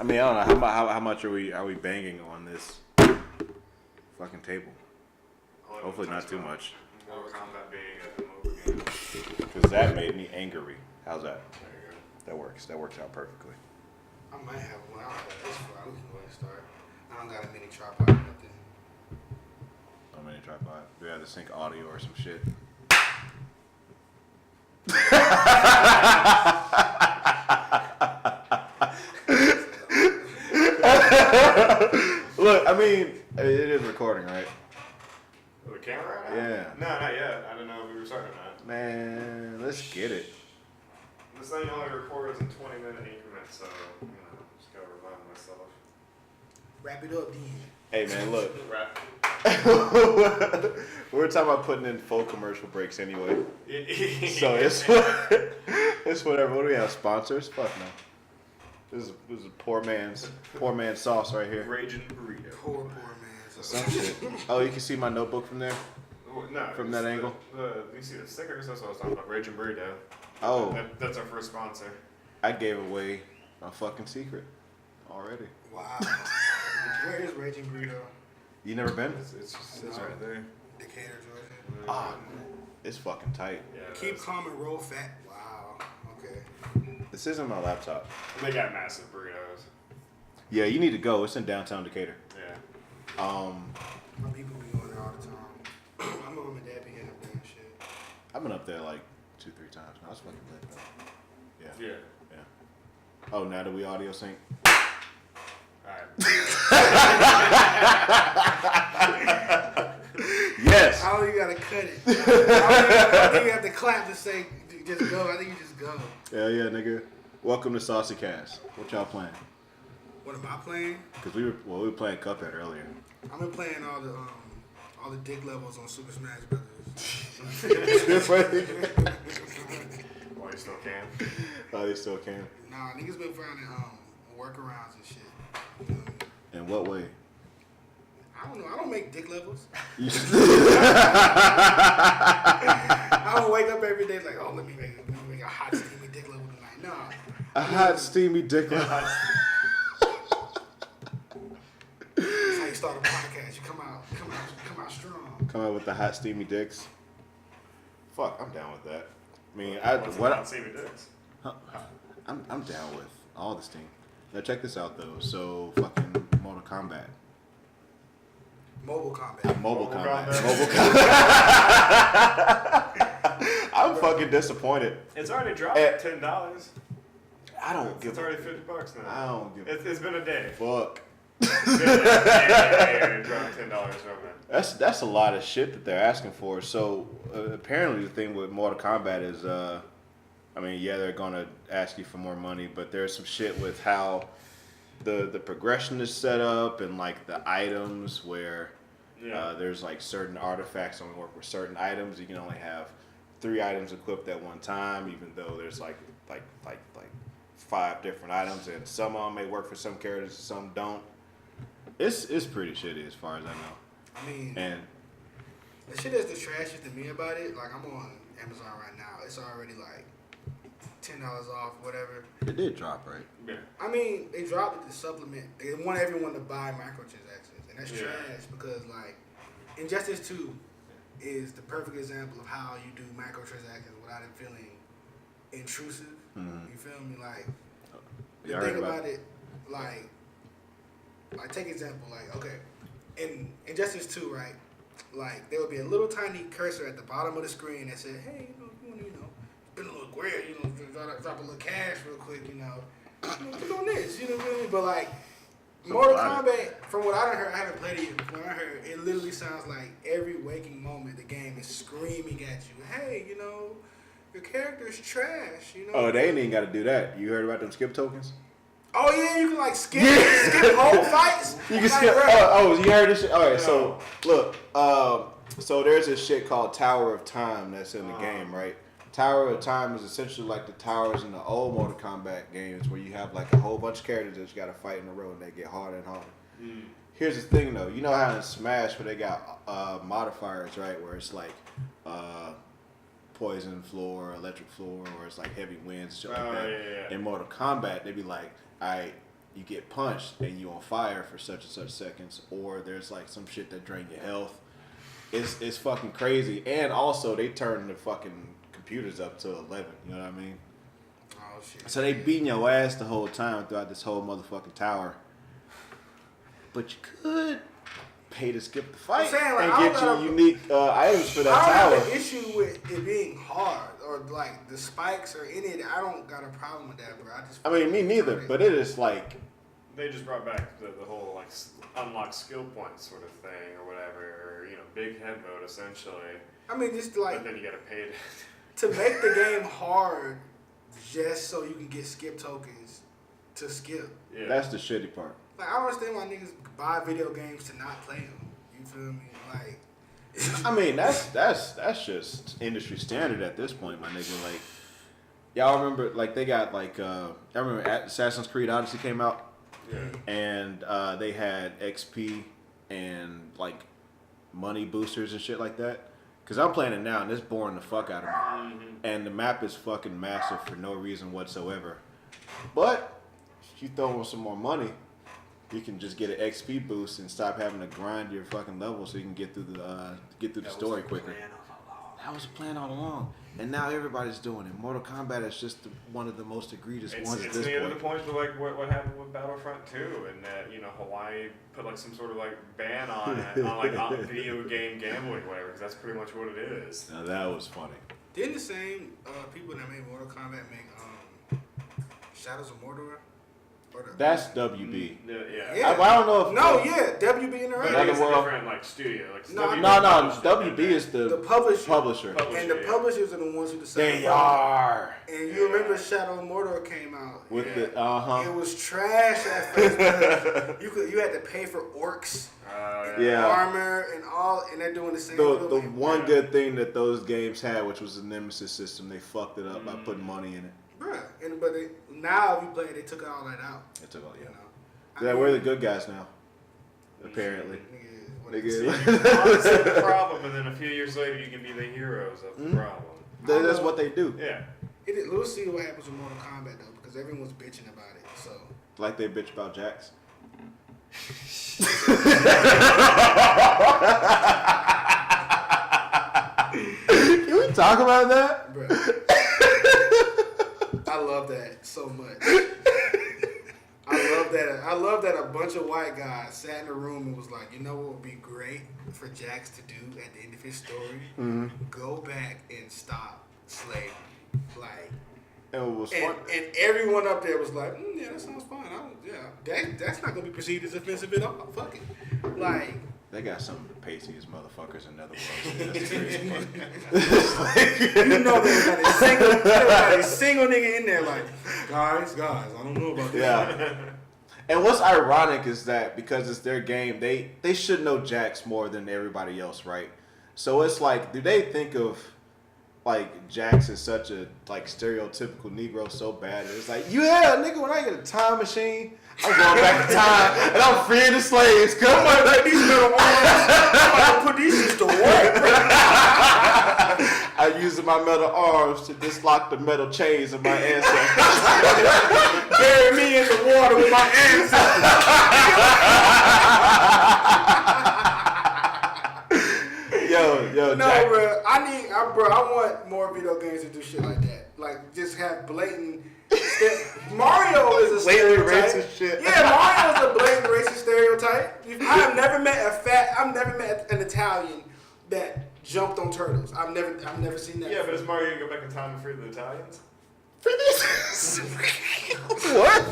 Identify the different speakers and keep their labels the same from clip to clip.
Speaker 1: mean, I don't know how much are we banging on this fucking table? Hopefully not too much.
Speaker 2: Mortal Kombat being a mobile game.
Speaker 1: Because that made me angry. How's that?
Speaker 2: There you go.
Speaker 1: That works. That works out perfectly.
Speaker 3: I might have one. I don't got this far. We can go ahead and start. I don't got a mini tripod or nothing.
Speaker 1: No mini tripod. We had to sync audio or some shit. Look, I mean, it is recording, right?
Speaker 2: The camera right now?
Speaker 1: Yeah.
Speaker 2: No, not yet. I didn't know if we were starting or not.
Speaker 1: Man, let's get it.
Speaker 2: This thing only records in 20-minute increments, so, just gotta remind myself.
Speaker 3: Wrap it up, then.
Speaker 1: Hey, man, look.
Speaker 2: Right.
Speaker 1: We were talking about putting in full commercial breaks anyway. So it's whatever. What do we have? Sponsors? Fuck no. This is a poor man's sauce right here.
Speaker 2: Raging burrito.
Speaker 3: Poor man.
Speaker 1: Some shit. Oh, you can see my notebook from there?
Speaker 2: No.
Speaker 1: From that angle?
Speaker 2: You see the stickers? That's what I was talking about. Raging burrito.
Speaker 1: Oh.
Speaker 2: That's our first sponsor.
Speaker 1: I gave away a fucking secret already.
Speaker 3: Wow. Where is Raging Burrito?
Speaker 1: You never been?
Speaker 2: It's right there.
Speaker 3: Decatur, Georgia.
Speaker 1: Ah, it's fucking tight.
Speaker 2: Yeah,
Speaker 3: Keep calm and roll fat. Wow. Okay.
Speaker 1: This isn't my laptop.
Speaker 2: They got massive burritos.
Speaker 1: Yeah, you need to go. It's in downtown Decatur.
Speaker 2: Yeah.
Speaker 3: My people be going there all the time. My mom and dad be getting up there and shit.
Speaker 1: I've been up there like 2-3 times. Now it's fucking lit though. Yeah.
Speaker 2: Yeah.
Speaker 1: Oh, now that we audio sync?
Speaker 2: Alright.
Speaker 1: Yes.
Speaker 3: How you gotta cut it? I think you have to clap to say just go. I think you just go.
Speaker 1: Hell yeah, nigga. Welcome to Saucy Cast. What y'all playing?
Speaker 3: What am I playing?
Speaker 1: Because we were playing Cuphead earlier.
Speaker 3: I've been playing all the dick levels on Super Smash Brothers.
Speaker 2: Well, you still can.
Speaker 1: Oh, they still can.
Speaker 3: Nah, niggas been finding workarounds and shit. You know?
Speaker 1: In what way?
Speaker 3: I don't know. I don't make dick levels.
Speaker 1: I
Speaker 3: I don't wake up every day like, oh, let me make a hot steamy dick level tonight. Nah.
Speaker 1: A hot steamy dick level.
Speaker 3: That's how you start a podcast. You come out strong.
Speaker 1: Come out with the hot steamy dicks. Fuck, I'm down with that. I mean, I'm down with all the steam. Now check this out though. So fucking Mortal Kombat.
Speaker 3: Mobile combat.
Speaker 1: Mobile Kombat. I'm fucking disappointed.
Speaker 2: It's already dropped $10.
Speaker 1: I don't give.
Speaker 2: It's already $50 now.
Speaker 1: I don't give.
Speaker 2: It's been a day.
Speaker 1: Fuck.
Speaker 2: It's been a day. Dropped $10 from it.
Speaker 1: That's a lot of shit that they're asking for. So apparently the thing with Mortal Kombat is, I mean, yeah, they're gonna ask you for more money, but there's some shit with how the progression is set up and like the items where there's like certain artifacts only work with certain items. You can only have 3 items equipped at one time, even though there's like 5 different items, and some of them may work for some characters, and some don't. It's pretty shitty as far as I know.
Speaker 3: I mean,
Speaker 1: And
Speaker 3: the shit that's the trashiest to me about it, like I'm on Amazon right now. It's already like $10 off, whatever.
Speaker 1: it did drop, right?
Speaker 2: Yeah.
Speaker 3: I mean, they dropped it to supplement. They want everyone to buy microtransactions, and that's trash because like Injustice 2 is the perfect example of how you do microtransactions without it feeling intrusive.
Speaker 1: Mm-hmm.
Speaker 3: You feel me? Like
Speaker 1: Yeah,
Speaker 3: the thing about it, like take example, like okay, in Injustice 2, right? Like there would be a little tiny cursor at the bottom of the screen that said, "Hey, you want to, spend a little bread, drop a little cash real quick, click on this, you know what I mean?" But like Mortal Kombat, from what I heard, I haven't played it yet. From what I heard, it literally sounds like every waking moment the game is screaming at you, "Hey, your character's trash,
Speaker 1: Oh, they ain't even got to do that. You heard about them skip tokens?
Speaker 3: Oh yeah, you can like skip whole fights.
Speaker 1: You can
Speaker 3: like,
Speaker 1: skip. Oh, you heard this shit? All right,
Speaker 2: No.
Speaker 1: so look, so there's this shit called Tower of Time that's in the game, right? Tower of Time is essentially like the towers in the old Mortal Kombat games where you have like a whole bunch of characters that you got to fight in a row and they get harder and harder. Here's the thing though, you know how in Smash where they got modifiers, right? Where it's like poison floor, electric floor, or it's like heavy winds, shit like that.
Speaker 2: Yeah.
Speaker 1: In Mortal Kombat, they be like, all right, you get punched and you on fire for such and such seconds, or there's like some shit that drain your health. It's fucking crazy. And also they turn the fucking computers up to 11. You know what I mean?
Speaker 3: Oh shit.
Speaker 1: So they beating your ass the whole time throughout this whole motherfucking tower. But you could pay to skip the fight
Speaker 3: I'm saying, like,
Speaker 1: and
Speaker 3: I
Speaker 1: get
Speaker 3: don't
Speaker 1: you unique items for that
Speaker 3: I
Speaker 1: tower.
Speaker 3: don't have an issue with it being hard or like the spikes or any of it. I don't got a problem with that, bro.
Speaker 1: I mean, me neither. But it is like
Speaker 2: They just brought back the whole like unlock skill points sort of thing or whatever, or big head mode essentially.
Speaker 3: I mean, just like
Speaker 2: But then you gotta pay
Speaker 3: to make the game hard just so you can get skip tokens to skip.
Speaker 2: Yeah.
Speaker 1: that's the shitty part.
Speaker 3: Like, I don't understand why niggas buy video games to not play them. You feel me? Like,
Speaker 1: I mean, that's just industry standard at this point, my nigga. Like, y'all remember, like, they got, like, I remember Assassin's Creed Odyssey came out,
Speaker 2: Yeah.
Speaker 1: and they had XP and, like, money boosters and shit like that. Because I'm playing it now, and it's boring the fuck out of me.
Speaker 2: Mm-hmm.
Speaker 1: And the map is fucking massive for no reason whatsoever. But, if you throw in some more money, you can just get an XP boost and stop having to grind your fucking level so you can get through the story quicker. That was a plan all along, and now everybody's doing it. Mortal Kombat is just one of the most egregious ones at
Speaker 2: It's
Speaker 1: this
Speaker 2: the other
Speaker 1: point.
Speaker 2: points with like what happened with Battlefront 2, and that Hawaii put like some sort of like ban on it on like on video game gambling, whatever, because that's pretty much what it is.
Speaker 1: Now that was funny.
Speaker 3: didn't the same people that made Mortal Kombat make Shadows of Mordor?
Speaker 1: That's WB.
Speaker 2: Yeah.
Speaker 1: I don't know if
Speaker 3: WB in the
Speaker 2: But
Speaker 1: Another
Speaker 2: it's a
Speaker 1: world.
Speaker 2: different like studio. Like,
Speaker 3: No,
Speaker 1: WB is the
Speaker 3: the publisher.
Speaker 1: publisher.
Speaker 3: And the
Speaker 2: yeah.
Speaker 3: publishers are the ones who decide.
Speaker 1: They are
Speaker 3: And you remember Shadow of Mordor came out.
Speaker 1: with
Speaker 2: Yeah.
Speaker 1: the
Speaker 3: It was trash at first because you had to pay for orcs,
Speaker 1: Yeah.
Speaker 3: armor, and all, and they're doing the same.
Speaker 1: The
Speaker 3: little thing.
Speaker 1: one good thing that those games had, which was the Nemesis system, they fucked it up by putting money in it.
Speaker 3: Bruh. But now if you play it, they took all that out.
Speaker 1: They took all,
Speaker 3: You
Speaker 1: yeah.
Speaker 3: know.
Speaker 1: Yeah, we're the good guys now. Apparently.
Speaker 3: Nigga,
Speaker 2: Honestly, the problem, and then a few years later, you can be the heroes of the problem.
Speaker 1: That's what they do.
Speaker 2: Yeah.
Speaker 3: We'll see what happens with Mortal Kombat though, because everyone's bitching about it. So
Speaker 1: Like they bitch about Jax. Can we talk about that?
Speaker 3: bruh. I love that so much. I love that a bunch of white guys sat in a room and was like, you know what would be great for Jax to do at the end of his story?
Speaker 1: Mm-hmm.
Speaker 3: Go back and stop slavery. Like,
Speaker 1: And it was fun.
Speaker 3: and everyone up there was like, yeah, that sounds fine. That's not gonna be perceived as offensive at all. Fuck it. Like,
Speaker 1: They got some of the pastiest motherfuckers in Nether Realm. That's the crazy part.
Speaker 3: you know there's not a single nigga in there like, guys, I don't know about that.
Speaker 1: Yeah. And what's ironic is that because it's their game, they should know Jax more than everybody else, right? So it's like, do they think of like Jax as such a like stereotypical Negro so bad? It's like, yeah, nigga, when I get a time machine, I'm going back in time and I'm freeing the slaves. Come on, like these metal arms. I'm gonna put these shits to work. I'm using my metal arms to dislock the metal chains of my ancestors. Bury me in the water with my ancestors. Yo,
Speaker 3: No,
Speaker 1: Jack.
Speaker 3: bro. I want more video games to do shit like that. Like, just have blatant. Mario is a
Speaker 1: Blatant
Speaker 3: stereotype.
Speaker 1: racist shit.
Speaker 3: Yeah, Mario is a blatant racist stereotype. I've never met an Italian that jumped on turtles. I've never seen that.
Speaker 2: Yeah, but is Mario gonna go back in time and free the Italians?
Speaker 1: What?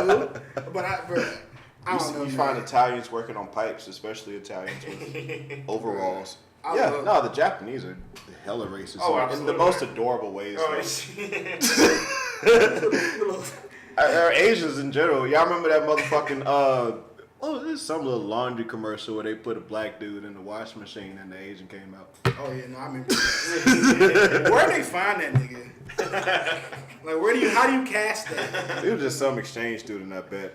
Speaker 3: No. But I don't know.
Speaker 1: You find Italians working on pipes, especially Italians with overalls.
Speaker 3: I
Speaker 1: Yeah,
Speaker 3: love-
Speaker 1: no, the Japanese are hella racist
Speaker 2: Oh,
Speaker 1: in the
Speaker 2: absolutely.
Speaker 1: most adorable ways.
Speaker 2: Oh,
Speaker 1: though. Or Asians in general. Y'all remember that motherfucking there's some little laundry commercial where they put a black dude in the washing machine and the Asian came out.
Speaker 3: Oh yeah, no, I remember that. Where do they find that nigga? Like, how do you cast that?
Speaker 1: He was just some exchange student, I bet.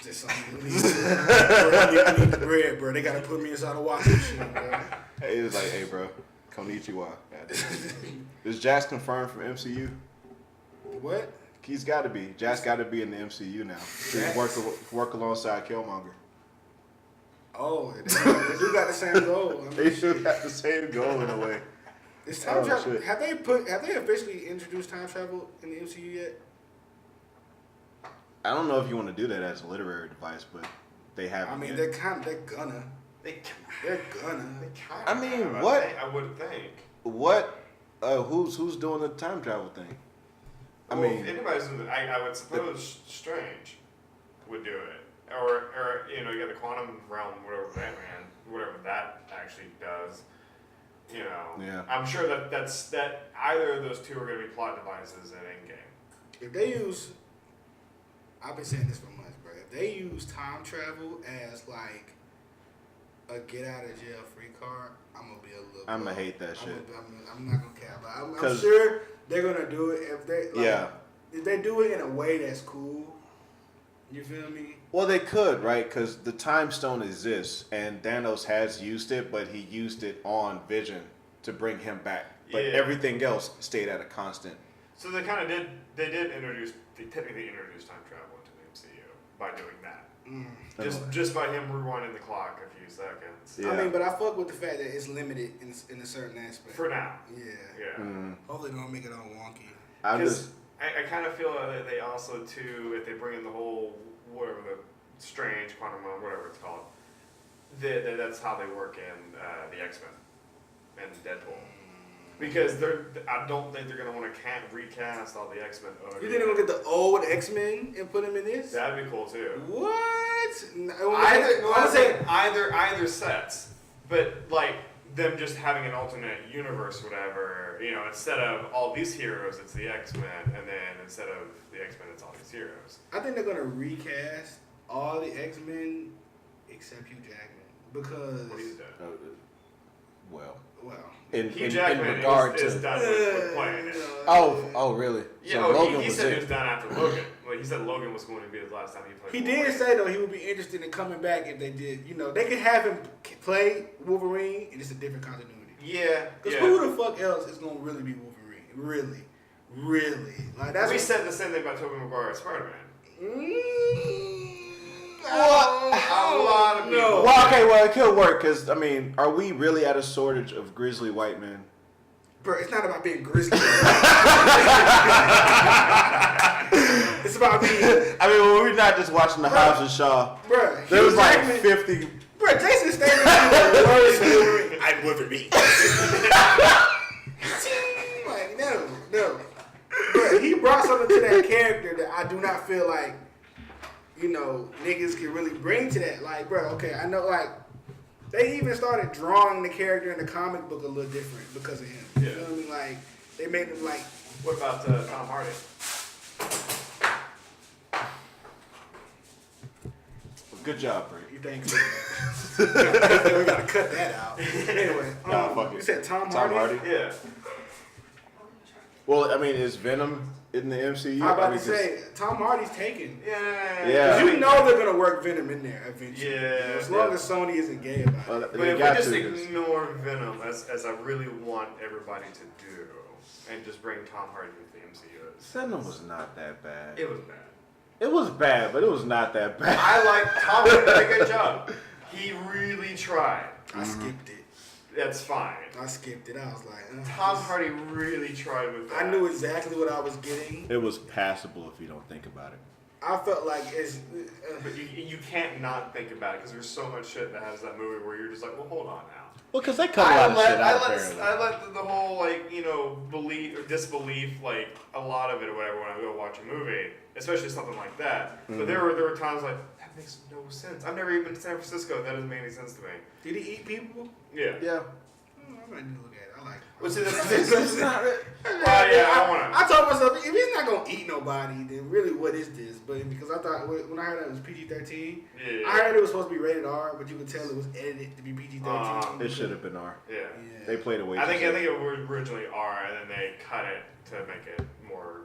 Speaker 3: Just something. I need the bread, bro. They gotta put me inside a washing machine, bro.
Speaker 1: Hey, he was like, hey, bro, konnichiwa. Is Jax confirmed from MCU?
Speaker 3: What?
Speaker 1: He's got to be. Jack's got to be in the MCU now. He's work alongside Killmonger.
Speaker 3: Oh, they do got the same goal. I mean,
Speaker 1: They should have the same goal in a way.
Speaker 3: is time travel?
Speaker 1: shit.
Speaker 3: Have they officially introduced time travel in the MCU yet?
Speaker 1: I don't know if you want to do that as a literary device, but they haven't.
Speaker 3: I mean,
Speaker 1: yet.
Speaker 3: they're gonna.
Speaker 1: I mean, what?
Speaker 2: I would think.
Speaker 1: What? Who's doing the time travel thing? I
Speaker 2: Well,
Speaker 1: mean,
Speaker 2: if anybody's doing I would suppose Strange would do it, or you know, you got the quantum realm, whatever that actually does. You know,
Speaker 1: Yeah.
Speaker 2: I'm sure that either of those two are going to be plot devices in Endgame.
Speaker 3: If they use, I've been saying this for months, bro. If they use time travel as like a get out of jail free card, I'm gonna be a little.
Speaker 1: I'm gonna hate that shit.
Speaker 3: I'm not gonna care, but I'm sure they're gonna do it if they. If they do it in a way that's cool, you feel me?
Speaker 1: Well, they could, right? Because the time stone exists, and Thanos has used it, but he used it on Vision to bring him back. But everything else stayed at a constant.
Speaker 2: So they kind of did. They technically introduced time travel into the MCU by doing that. Just by him rewinding the clock a few seconds.
Speaker 1: Yeah.
Speaker 3: I mean, but I fuck with the fact that it's limited in a certain aspect.
Speaker 2: For now.
Speaker 3: Yeah.
Speaker 1: Mm.
Speaker 3: Hopefully they don't make it all wonky.
Speaker 1: I
Speaker 2: kind of feel that they also too, if they bring in the whole whatever the strange quantum realm, whatever it's called, that's how they work in the X-Men and Deadpool. Because I don't think they're gonna want to recast all the X-Men.
Speaker 3: You think they're gonna get the old X-Men and put them in this?
Speaker 2: That'd be cool too.
Speaker 3: What?
Speaker 2: Either sets, but like them just having an alternate universe, whatever. You know, instead of all these heroes, it's the X-Men, and then instead of the X-Men, it's all these heroes.
Speaker 3: I think they're gonna recast all the X-Men except Hugh Jackman because.
Speaker 2: What he's done.
Speaker 3: Well.
Speaker 2: Hugh Jackman is done with playing it.
Speaker 1: Oh, really?
Speaker 2: Yeah,
Speaker 1: so Logan
Speaker 2: he
Speaker 1: was
Speaker 2: said
Speaker 1: it.
Speaker 2: he was done after Logan. Like he said, Logan was going to be the last time he played.
Speaker 3: He
Speaker 2: Wolverine.
Speaker 3: did say though he would be interested in coming back if they did. You know, they could have him play Wolverine and it's a different continuity.
Speaker 2: Yeah.
Speaker 3: Because who the fuck else is gonna really be Wolverine? Really? Like that's.
Speaker 2: We said the same thing about Tobey Maguire as Spider-Man.
Speaker 3: A lot of people.
Speaker 1: Well, okay, well, it could work because I mean, are we really at a shortage of grizzly white men?
Speaker 3: Bro, it's not about being grizzly. It's about being.
Speaker 1: I mean, well, we're not just watching the Hobbs and Shaw.
Speaker 3: Bro,
Speaker 1: There was like
Speaker 3: Jackman,
Speaker 1: 50.
Speaker 3: Bro, Jason Statham is the worst Wolverine. I'm Wolverine. Like, no. Bro, he brought something to that character that I do not feel like, you know, niggas can really bring to that. Like, bro, okay, I know, like, they even started drawing the character in the comic book a little different because of him.
Speaker 2: Yeah.
Speaker 3: You know what I mean? Like, they made him like.
Speaker 2: What about Tom Hardy?
Speaker 1: Good job, Brie.
Speaker 3: You think so? We gotta cut that out. Anyway,
Speaker 1: fuck it.
Speaker 3: you said Tom
Speaker 1: Tom
Speaker 3: Hardy?
Speaker 1: Hardy?
Speaker 2: Yeah.
Speaker 1: Well, I mean, is Venom in the MCU?
Speaker 3: I'm about to say, Tom Hardy's taken.
Speaker 2: Yeah.
Speaker 3: You know they're gonna work Venom in there eventually.
Speaker 2: Yeah.
Speaker 3: As long as Sony isn't gay about it.
Speaker 1: Well,
Speaker 2: But
Speaker 1: they
Speaker 2: if we
Speaker 1: got
Speaker 2: just
Speaker 1: to.
Speaker 2: ignore Venom, as I really want everybody to do, and just bring Tom Hardy into the MCU.
Speaker 1: Venom was not that bad.
Speaker 2: It was bad.
Speaker 1: It was bad, but it was not that bad.
Speaker 2: I like Tom Hardy did a good job. He really tried.
Speaker 3: I skipped it.
Speaker 2: That's fine.
Speaker 3: I skipped it. I was like,
Speaker 2: Tom Hardy really tried with that.
Speaker 3: I knew exactly what I was getting.
Speaker 1: It was passable if you don't think about it.
Speaker 3: I felt like it's.
Speaker 2: But you can't not think about it because there's so much shit that has that movie where you're just like, well, hold on now.
Speaker 1: Well, because they cut a lot of shit out, apparently.
Speaker 2: I let the whole, like, you know, belief or disbelief, like, a lot of it or whatever when I go watch a movie, especially something like that.
Speaker 1: Mm-hmm.
Speaker 2: But there were times like, that makes no sense. I've never even been to San Francisco. That doesn't make any sense to me.
Speaker 3: Did he eat people?
Speaker 2: Yeah.
Speaker 1: Yeah.
Speaker 3: I might need to look at it. I like it.
Speaker 2: Well, see, that's
Speaker 1: not it.
Speaker 3: I told myself, if he's not gonna eat nobody, then really what is this? But because I thought when I heard that it was PG-13,
Speaker 2: Yeah.
Speaker 3: I heard it was supposed to be rated R, but you could tell it was edited to be PG-13.
Speaker 1: It should have been R.
Speaker 2: Yeah.
Speaker 1: They played it way
Speaker 2: I
Speaker 1: too
Speaker 2: think
Speaker 1: safe.
Speaker 2: it was originally R, and then they cut it to make it more.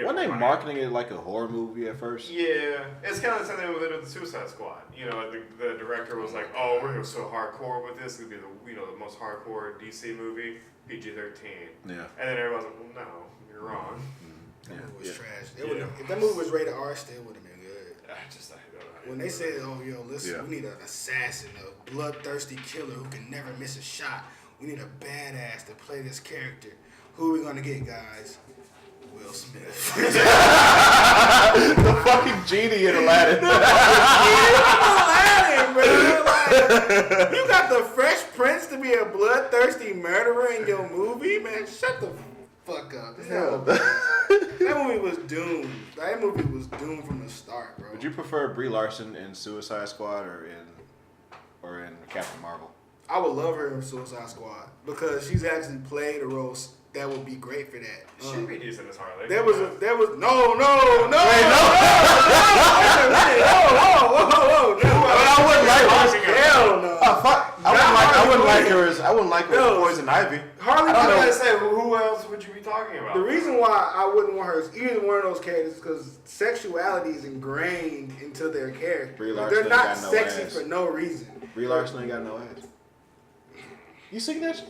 Speaker 1: Weren't they marketing it like a horror movie at first?
Speaker 2: Yeah, it's kind of the same thing with the Suicide Squad. You know, the director was like, "Oh, we're gonna go so hardcore with this. It's gonna be the the most hardcore DC movie, PG-13."
Speaker 1: Yeah.
Speaker 2: And then everyone's like, "Well, no, you're wrong."
Speaker 3: That movie was
Speaker 1: Yeah.
Speaker 3: trash.
Speaker 2: Yeah.
Speaker 3: If that movie was rated R, it still would have been good.
Speaker 2: I don't know.
Speaker 3: When they said, "Oh, yo, listen, we need an assassin, a bloodthirsty killer who can never miss a shot. We need a badass to play this character. Who are we gonna get, guys? Will Smith."
Speaker 1: The fucking genie in Aladdin.
Speaker 3: Aladdin, bro. Like, you got the Fresh Prince to be a bloodthirsty murderer in your movie, man. Shut the fuck up. That movie was doomed. That movie was doomed from the start, bro.
Speaker 1: Would you prefer Brie Larson in Suicide Squad or in Captain Marvel?
Speaker 3: I would love her in Suicide Squad because she's actually played a role that would be great for that.
Speaker 2: She'd be decent as Harley.
Speaker 3: There was no.
Speaker 1: I wouldn't like her.
Speaker 3: Hell no.
Speaker 1: I wouldn't like her as Poison Ivy.
Speaker 3: Harley
Speaker 2: I
Speaker 3: Quinn.
Speaker 2: was gonna say, who else would you be talking about?
Speaker 3: The reason why I wouldn't want her as either one of those characters is because sexuality is ingrained into their character.
Speaker 1: Brie
Speaker 3: Like,
Speaker 1: Larson
Speaker 3: they're not
Speaker 1: ain't got no
Speaker 3: sexy
Speaker 1: ass.
Speaker 3: for no reason.
Speaker 1: Brie Larson ain't got no ass. You seen that shit?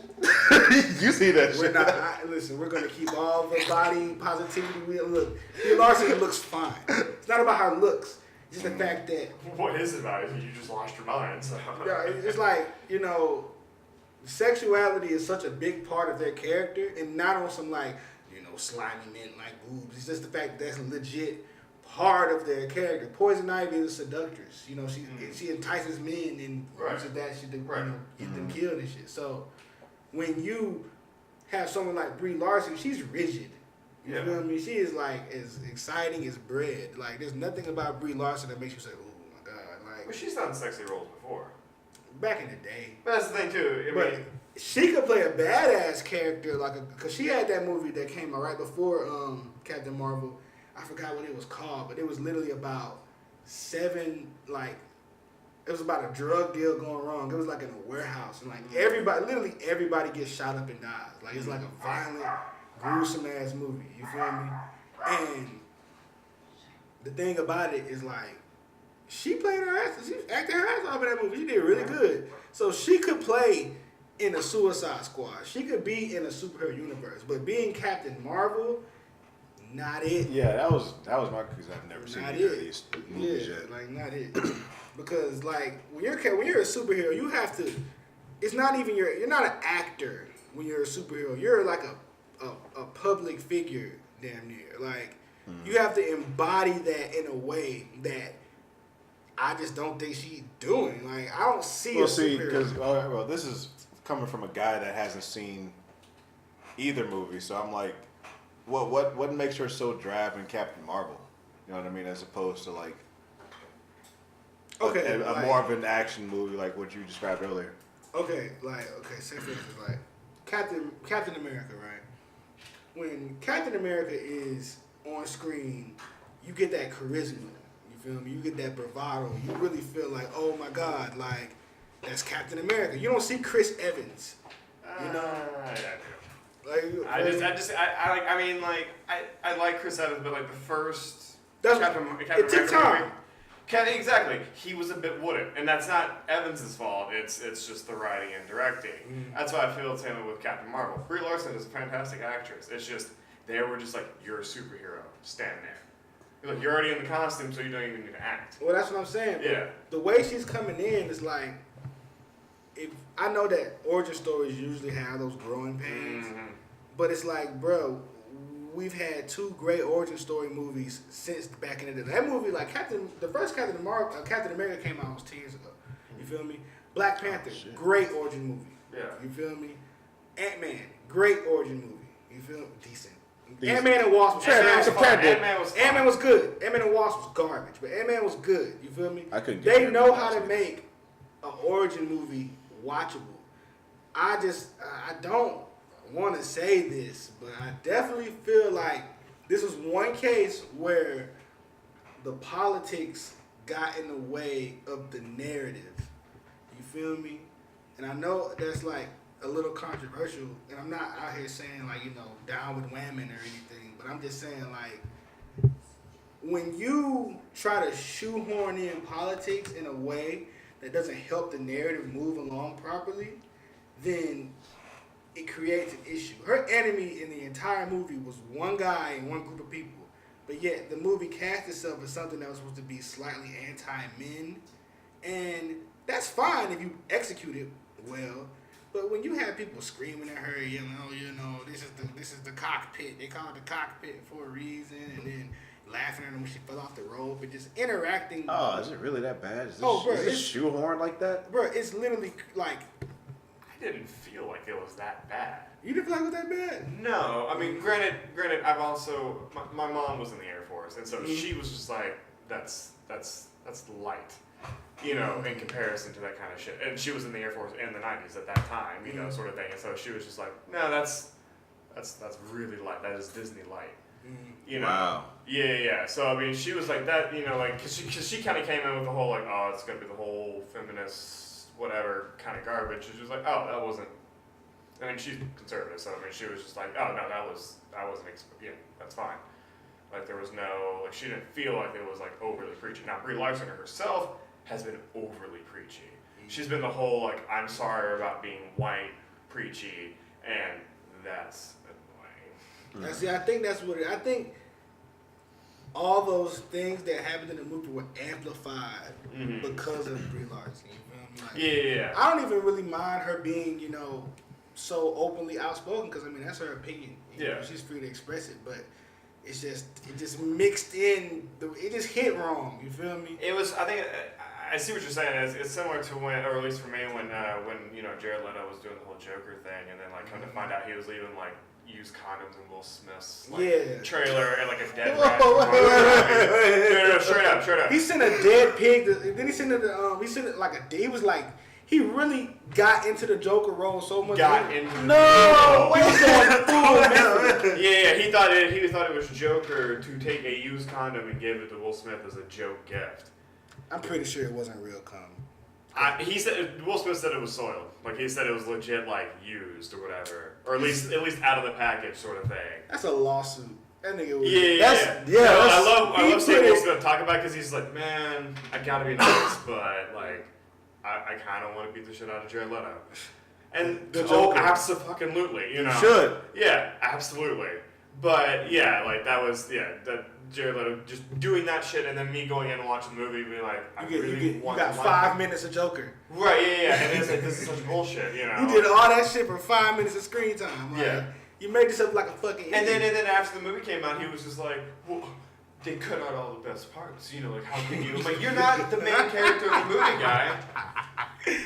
Speaker 1: You see that
Speaker 3: We're
Speaker 1: shit?
Speaker 3: not. Listen, we're gonna keep all the body positivity. Look, Brie Larson looks fine. It's not about her looks. It's just the fact that
Speaker 2: What is it about it? You just lost your mind. So.
Speaker 3: yeah, it's like, sexuality is such a big part of their character, and not on some like, slimy men like boobs. It's just the fact that that's legit part of their character. Poison Ivy is a seductress. She entices men and uses that shit to get them killed and shit. So when you have someone like Brie Larson, she's rigid. You feel me? She is like as exciting as bread. Like there's nothing about Brie Larson that makes you say, "Oh my god!" Like
Speaker 2: But she's done sexy roles before.
Speaker 3: back in the day.
Speaker 2: But that's the thing too.
Speaker 3: But she could play a badass character, because she had that movie that came out right before Captain Marvel. I forgot what it was called, but it was literally about it was about a drug deal going wrong. It was like in a warehouse, and literally everybody gets shot up and dies. Like it's like a violent, gruesome ass movie. You feel me? And the thing about it is like, she played her ass. She acted her ass off in that movie. She did really good. So she could play in a Suicide Squad. She could be in a superhero universe. But being Captain Marvel, not it.
Speaker 1: Yeah, that was my because I've never seen
Speaker 3: Not
Speaker 1: either of
Speaker 3: it.
Speaker 1: these movies yet.
Speaker 3: Like not it. Because like when you're a superhero, you have to. It's not even you're not an actor when you're a superhero. You're like a public figure, damn near. Like you have to embody that in a way that I just don't think she's doing. Like I don't see a superhero.
Speaker 1: Because this is coming from a guy that hasn't seen either movie, so I'm like, what makes her so drab in Captain Marvel? You know what I mean? As opposed to like a more of an action movie like what you described earlier.
Speaker 3: Say for instance, like Captain America, right? When Captain America is on screen, you get that charisma. You feel me? You get that bravado. You really feel like, oh my God, like that's Captain America. You don't see Chris Evans. You know?
Speaker 2: I like Chris Evans, but like the first
Speaker 3: Captain it took time.
Speaker 2: Exactly. He was a bit wooden, and that's not Evans' fault. It's just the writing and directing. That's why I feel the same way with Captain Marvel. Brie Larson is a fantastic actress. It's just they were just like, you're a superhero. Stand there. You're already in the costume, so you don't even need to act.
Speaker 3: Well, that's what I'm saying.
Speaker 2: Yeah.
Speaker 3: The way she's coming in is like, if I know that origin stories usually have those growing pains, but it's like, bro, we've had two great origin story movies since back in the day. That movie, like the first Captain America came out almost 10 years ago. You feel me? Black Panther, great origin movie.
Speaker 2: Yeah.
Speaker 3: You feel me? Ant-Man, great origin movie. You feel me? Decent. Ant-Man and Wasp was Ant-Man was good. Ant-Man and Wasp was garbage, but Ant-Man was good. You feel me? They know how to make an origin movie watchable. I don't want to say this, but I definitely feel like this was one case where the politics got in the way of the narrative. You feel me? And I know that's like a little controversial, and I'm not out here saying like, down with women or anything, but I'm just saying like, when you try to shoehorn in politics in a way that doesn't help the narrative move along properly, then it creates an issue. Her enemy in the entire movie was one guy and one group of people, but yet the movie cast itself as something that was supposed to be slightly anti-men, and that's fine if you execute it well. But when you have people screaming at her, yelling, "Oh, you know, this is the cockpit. They call it the cockpit for a reason," and then laughing at her when she fell off the rope and just interacting.
Speaker 1: Oh, is it really that bad? Is
Speaker 3: bro,
Speaker 1: this
Speaker 3: it's
Speaker 1: shoehorn like that?
Speaker 3: Bro, it's literally like
Speaker 2: I didn't feel like it was that bad.
Speaker 3: you didn't feel like it was that bad.
Speaker 2: No, I mean, granted, I've also my mom was in the Air Force, and so she was just like, that's light, you know, in comparison to that kind of shit. And she was in the Air Force in the '90s at that time, you know, sort of thing. And so she was just like, no, that's really light. That is Disney light. You know?
Speaker 1: Wow.
Speaker 2: Yeah. So I mean, she was like that, you know, like cause she kind of came in with the whole like, oh, it's gonna be the whole feminist whatever kind of garbage. She was like, oh, that wasn't. I mean, she's conservative, so I mean, she was just like, oh no, that wasn't. Yeah, that's fine. Like there was no, like she didn't feel like it was like overly preachy. Now Brie Larson herself has been overly preachy. She's been the whole like, I'm sorry about being white, preachy, and that's annoying.
Speaker 3: See, I think that's what I think. All those things that happened in the movie were amplified because of Brie Larson. You feel me? Like,
Speaker 2: Yeah.
Speaker 3: I don't even really mind her being, you know, so openly outspoken because I mean that's her opinion. You know, she's free to express it, but it just mixed in. It just hit wrong. You feel me?
Speaker 2: It was. I think. I see what you're saying. It's similar to when, or at least for me, when you know Jared Leto was doing the whole Joker thing, and then like come to find out he was leaving like used condoms in Will Smith's trailer and like a dead rat. No, straight up.
Speaker 3: He sent a dead pig. Then he sent it. He sent it like a. He was like. He really got into the Joker role so much.
Speaker 2: Yeah. He thought it was Joker to take a used condom and give it to Will Smith as a joke gift.
Speaker 3: I'm pretty sure it wasn't real condom.
Speaker 2: He said Will Smith said it was soiled. Like he said it was legit, like used or whatever, or at least out of the package sort of thing.
Speaker 3: That's a lawsuit. That nigga was.
Speaker 2: I love seeing Will Smith talk about it because he's like, man, I gotta be nice, but like. I kind of want to beat the shit out of Jared Leto. And absolutely, you know.
Speaker 1: You should.
Speaker 2: Yeah, absolutely. But yeah, like that was that Jared Leto just doing that shit, and then me going in and watching the movie, and being like,
Speaker 3: you got 5 minutes of Joker.
Speaker 2: Right? Yeah. And it's like this is such bullshit, you know.
Speaker 3: You did all that shit for 5 minutes of screen time. Like,
Speaker 2: yeah.
Speaker 3: You made yourself like a fucking idiot.
Speaker 2: And then after the movie came out, he was just like, well, they cut out all the best parts. You know, like how can you? Like you're not the main character of the movie, guy.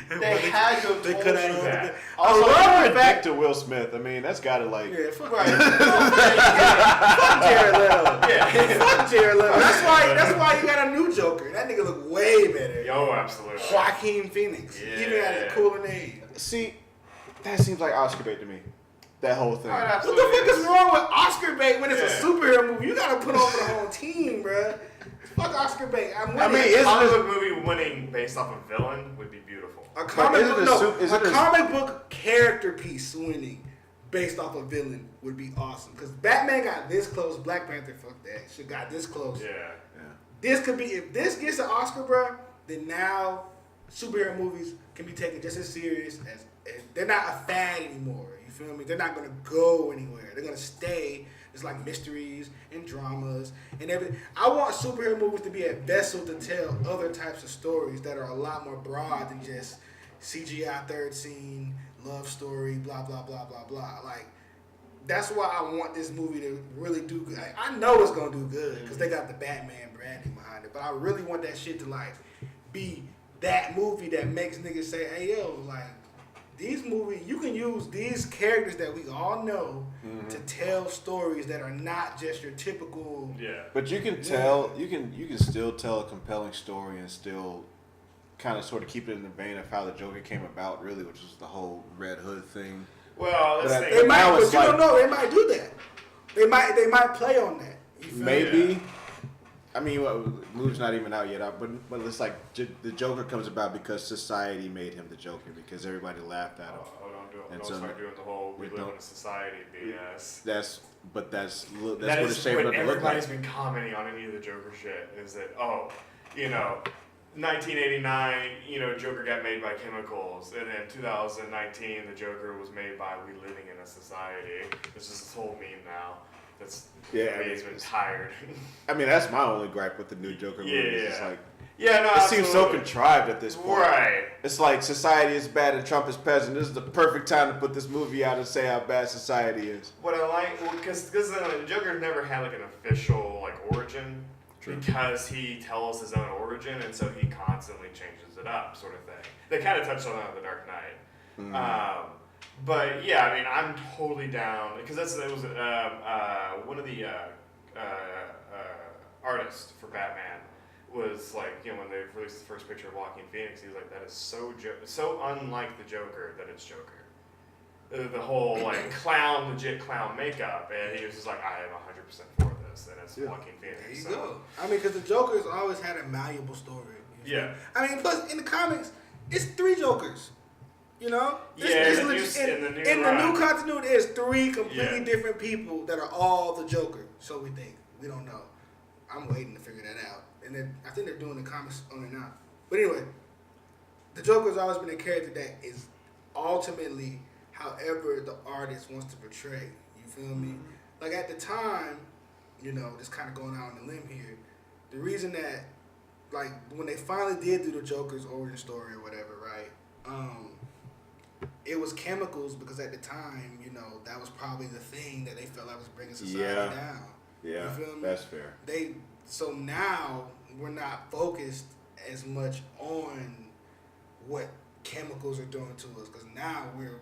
Speaker 2: They had to have told you that.
Speaker 1: Also, going back to Will Smith, I mean, that's gotta like.
Speaker 3: Yeah, fuck
Speaker 2: right.
Speaker 3: Fuck Jared Leto. Yeah, fuck Jared Leto. That's why you got a new Joker. That nigga look way better.
Speaker 2: Yo, absolutely.
Speaker 3: Joaquin Phoenix.
Speaker 2: Yeah.
Speaker 3: Even at a cooler name.
Speaker 1: See, that seems like Oscar bait to me. That whole thing.
Speaker 3: What the fuck is wrong with Oscar bait when it's a superhero movie? You gotta put on for the whole team, bruh. Fuck Oscar bait.
Speaker 2: I mean, a comic book movie winning based off a villain would be beautiful.
Speaker 3: A comic book character piece winning based off a villain would be awesome. Because Batman got this close, Black Panther, fuck that. Shit got this close.
Speaker 2: Yeah.
Speaker 3: This could be, if this gets an Oscar, bruh, then now superhero movies can be taken just as serious as they're not a fad anymore. You feel me? They're not gonna go anywhere. They're gonna stay. It's like mysteries and dramas and everything. I want superhero movies to be a vessel to tell other types of stories that are a lot more broad than just CGI third scene, love story, blah, blah, blah, blah, blah. Like, that's why I want this movie to really do good. I know it's going to do good because they got the Batman branding behind it, but I really want that shit to, like, be that movie that makes niggas say, hey, yo, like, these movies, you can use these characters that we all know to tell stories that are not just your typical.
Speaker 2: Yeah.
Speaker 1: But you can tell, you can still tell a compelling story and still kind of sort of keep it in the vein of how the Joker came about, really, which is the whole Red Hood thing.
Speaker 2: Well, let's
Speaker 3: They might, but you don't know. They might do that. They might play on that.
Speaker 1: Maybe. Yeah. I mean, the movie's not even out yet, but it's like the Joker comes about because society made him the Joker because everybody laughed at him.
Speaker 2: Don't start doing the whole we live in a society BS.
Speaker 1: That's what it's shaping up to look like.
Speaker 2: Everybody's been commenting on any of the Joker shit is that, 1989, Joker got made by chemicals, and then 2019, the Joker was made by we living in a society. It's just this whole meme now. That's he's been tired.
Speaker 1: I mean, that's my only gripe with the new Joker movie. It's like, it seems so contrived at this point.
Speaker 2: Right.
Speaker 1: It's like society is bad and Trump is president. This is the perfect time to put this movie out and say how bad society is.
Speaker 2: What I like, because the Joker never had like an official origin. True. Because he tells his own origin, and so he constantly changes it up, sort of thing. They kind of touched on that in The Dark Knight. Mm. But yeah, I mean, I'm totally down because it was one of the artists for Batman was like, when they released the first picture of Joaquin Phoenix, he was like, that is so unlike the Joker that it's Joker. The whole legit clown makeup, and he was just like, I am 100% for this, and it's Joaquin Phoenix.
Speaker 3: There you go. I mean, because the Joker's always had a malleable story.
Speaker 2: Yeah.
Speaker 3: I mean, plus in the comics, it's 3 Jokers. In the new continuity, there's 3 completely different people that are all the Joker. So we think. We don't know. I'm waiting to figure that out. And then I think they're doing the comics on it now. But anyway, the Joker's always been a character that is ultimately however the artist wants to portray. You feel me? Like at the time, just kind of going out on a limb here, the reason that, like, when they finally did do the Joker's origin story or whatever, right? It was chemicals because at the time, that was probably the thing that they felt like was bringing society down.
Speaker 1: Yeah,
Speaker 3: you feel me?
Speaker 1: That's fair.
Speaker 3: So now we're not focused as much on what chemicals are doing to us because now we're,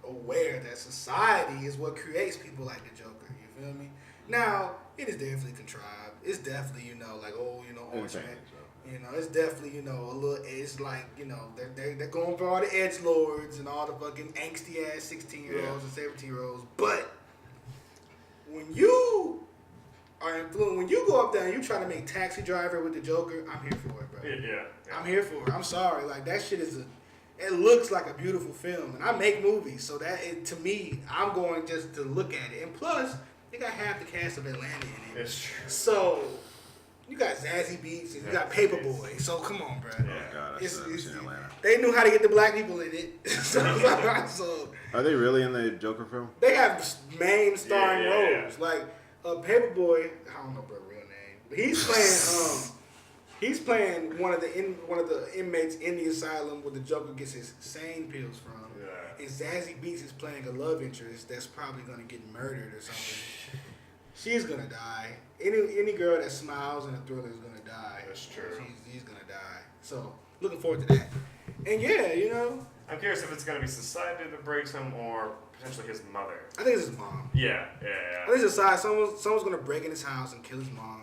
Speaker 3: aware that society is what creates people like the Joker. You feel me? Now, it is definitely contrived. It's definitely, Orange Man. It's definitely, a little, it's like, they're going for all the edgelords and all the fucking angsty ass 16-year-olds and 17-year-olds. But when you are influenced, when you go up there and you try to make Taxi Driver with the Joker, I'm here for it, bro.
Speaker 2: Yeah.
Speaker 3: I'm here for it. I'm sorry. Like, that shit it looks like a beautiful film. And I make movies, so to me, I'm going just to look at it. And plus, they got half the cast of Atlanta in it.
Speaker 2: It's true.
Speaker 3: So, you got Zazie Beetz and you got Paperboy. So, come on, bro.
Speaker 1: Oh, God, I've seen Atlanta.
Speaker 3: They knew how to get the black people in it. so,
Speaker 1: are they really in the Joker film?
Speaker 3: They have main starring roles. Like, Paperboy, I don't know bro real name, but he's playing one of the inmates in the asylum where the Joker gets his sane pills from. Yeah. And Zazie Beetz is playing a love interest that's probably gonna get murdered or something. She's gonna die. Any girl that smiles in a thriller is gonna die.
Speaker 2: That's true.
Speaker 3: He's gonna die. So looking forward to that. And yeah,
Speaker 2: I'm curious if it's gonna be society that breaks him or potentially his mother.
Speaker 3: I think it's his mom.
Speaker 2: Yeah.
Speaker 3: I think it's society. Someone's gonna break in his house and kill his mom.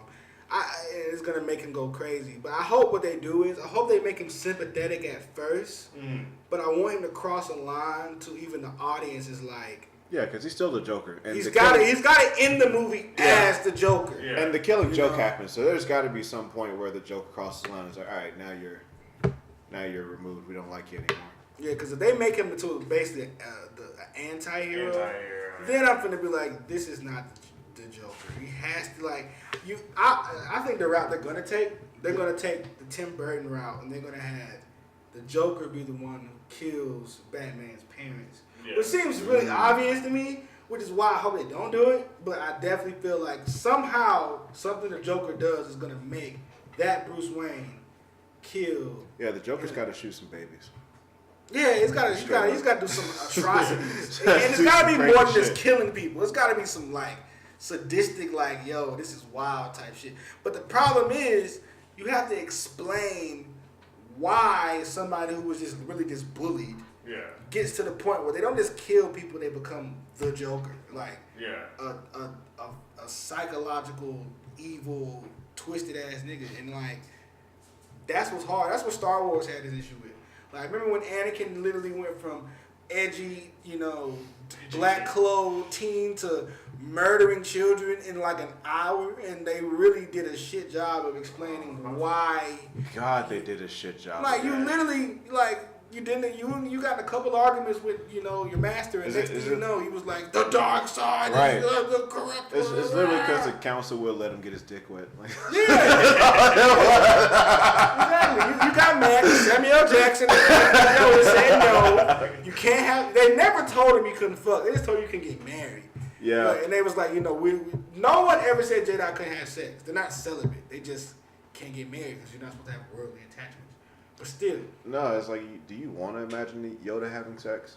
Speaker 3: It's gonna make him go crazy. But I hope what they do is they make him sympathetic at first. But I want him to cross a line to even the audience is like.
Speaker 1: Yeah, because he's still the Joker. And
Speaker 3: he's got to end the movie as the Joker.
Speaker 1: Yeah. And the killing joke happens, so there's got to be some point where the Joker crosses the line and is like, all right, now you're removed. We don't like you anymore.
Speaker 3: Yeah, because if they make him into basically the anti-hero, then I'm finna be like, this is not the Joker. He has to I think the route they're gonna take the Tim Burton route, and they're gonna have the Joker be the one who kills Batman's parents. Yeah. Which seems really obvious to me, which is why I hope they don't do it. But I definitely feel like somehow something the Joker does is gonna make that Bruce Wayne kill.
Speaker 1: Yeah, the Joker's got to shoot some babies.
Speaker 3: Yeah, he's got to do some atrocities, and it's got to be more than just killing people. It's got to be some sadistic, yo, this is wild type shit. But the problem is, you have to explain why somebody who was just really just bullied.
Speaker 2: Yeah.
Speaker 3: Gets to the point where they don't just kill people; they become the Joker, a psychological, evil, twisted ass nigga, and that's what's hard. That's what Star Wars had this issue with. Remember when Anakin literally went from edgy, black clothes teen to murdering children in an hour, and they really did a shit job of explaining why.
Speaker 1: God, they did a shit job.
Speaker 3: You literally You got a couple arguments with your master, and next thing you know, he was like the dark side,
Speaker 1: right?
Speaker 3: The corrupt.
Speaker 1: It's literally because the council will let him get his dick wet.
Speaker 3: Yeah, can't have. They never told him you couldn't fuck. They just told you can get married.
Speaker 1: Yeah.
Speaker 3: And they was like, we no one ever said Jedi couldn't have sex. They're not celibate. They just can't get married because you're not supposed to have worldly attachments. But still.
Speaker 1: No, it's like, do you want to imagine Yoda having sex?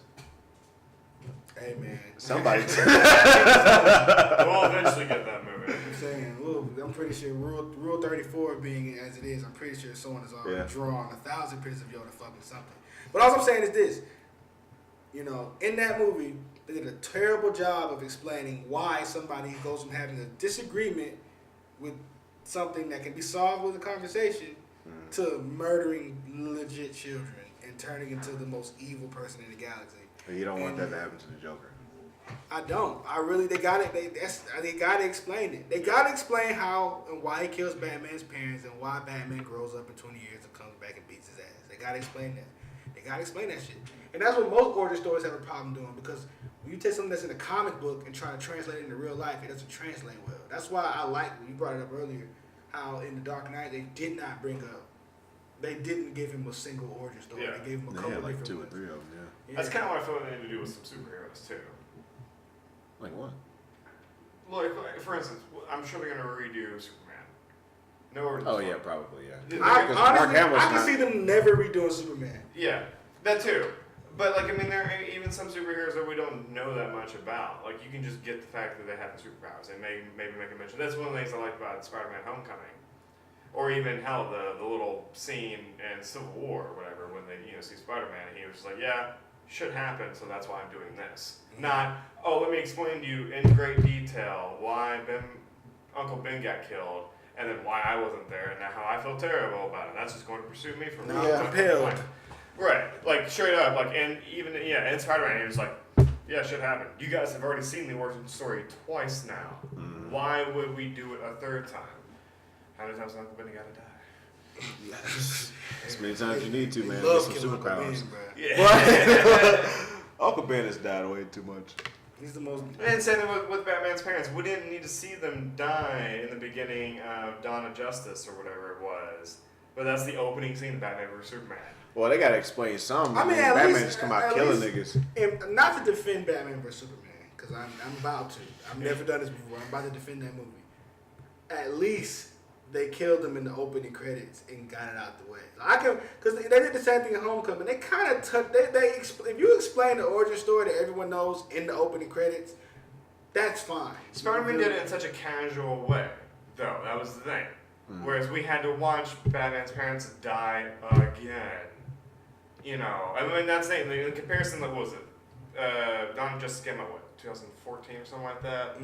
Speaker 3: Hey, man.
Speaker 1: Somebody.
Speaker 2: We'll eventually get that movie.
Speaker 3: I'm saying, ooh, I'm pretty sure Rule 34 being as it is, I'm pretty sure someone has already drawn 1,000 pictures of Yoda fucking something. But all I'm saying is this. In that movie, they did a terrible job of explaining why somebody goes from having a disagreement with something that can be solved with a conversation to murdering legit children and turning into the most evil person in the galaxy.
Speaker 1: You don't want that to happen to the Joker.
Speaker 3: I don't. They got it. They got to explain it. They got to explain how and why he kills Batman's parents and why Batman grows up in 20 years and comes back and beats his ass. They got to explain that. They got to explain that shit. And that's what most origin stories have a problem doing, because when you take something that's in a comic book and try to translate it into real life, it doesn't translate well. That's why I like, you brought it up earlier, how in The Dark Knight they did not bring up, they didn't give him a single origin story.
Speaker 2: Yeah.
Speaker 3: They gave him a couple
Speaker 1: like
Speaker 3: different
Speaker 1: 2 or 3
Speaker 3: ones.
Speaker 1: of them, yeah.
Speaker 2: That's kind of what I feel like they need to do with some superheroes too.
Speaker 1: Like what?
Speaker 2: Like for instance, I'm sure they're gonna redo Superman. No origin
Speaker 1: Oh
Speaker 2: story.
Speaker 1: yeah, probably, yeah.
Speaker 3: Honestly,
Speaker 1: Hamill's
Speaker 3: I can
Speaker 1: not-
Speaker 3: see them never redoing Superman.
Speaker 2: Yeah, that too. But like, I mean, there are even some superheroes that we don't know that much about. Like, you can just get the fact that they have the superpowers and maybe make a mention. That's one of the things I like about Spider-Man: Homecoming, or even hell, the little scene in Civil War or whatever when they see Spider-Man and he was just like, yeah, shit happened, so that's why I'm doing this. Not, oh, let me explain to you in great detail why Uncle Ben got killed, and then why I wasn't there, and now how I feel terrible about it. That's just going to pursue me for
Speaker 3: Compelled.
Speaker 2: Right, like straight up, like, and even in Spider-Man, he was like, yeah, shit happened. You guys have already seen the origin story twice now.
Speaker 1: Mm.
Speaker 2: Why would we do it a third time? How many times has Uncle Benny got to die?
Speaker 1: As many times you need to, man. Get
Speaker 3: Love
Speaker 1: some
Speaker 3: killing Uncle
Speaker 1: superpowers.
Speaker 3: Ben, bro.
Speaker 2: Yeah.
Speaker 1: Uncle Ben has died way too much.
Speaker 3: He's the most.
Speaker 2: And same thing with Batman's parents. We didn't need to see them die in the beginning of Dawn of Justice or whatever it was. But that's the opening scene of Batman vs Superman.
Speaker 1: Well, they gotta explain something.
Speaker 3: I mean, at
Speaker 1: Batman
Speaker 3: least-
Speaker 1: just come out
Speaker 3: at
Speaker 1: killing
Speaker 3: least-
Speaker 1: niggas.
Speaker 3: And not to defend Batman vs Superman, because I'm about to. I've never done this before. I'm about to defend that movie. At least they killed him in the opening credits and got it out the way. Because they did the same thing in Homecoming. They kind of took. If you explain the origin story that everyone knows in the opening credits, that's fine.
Speaker 2: Spider-Man did it in such a casual way, though. That was the thing. Whereas we had to watch Batman's parents die again. I mean, that's the thing. In comparison, what was it? Dawn of Justice came out, 2014 or something like that?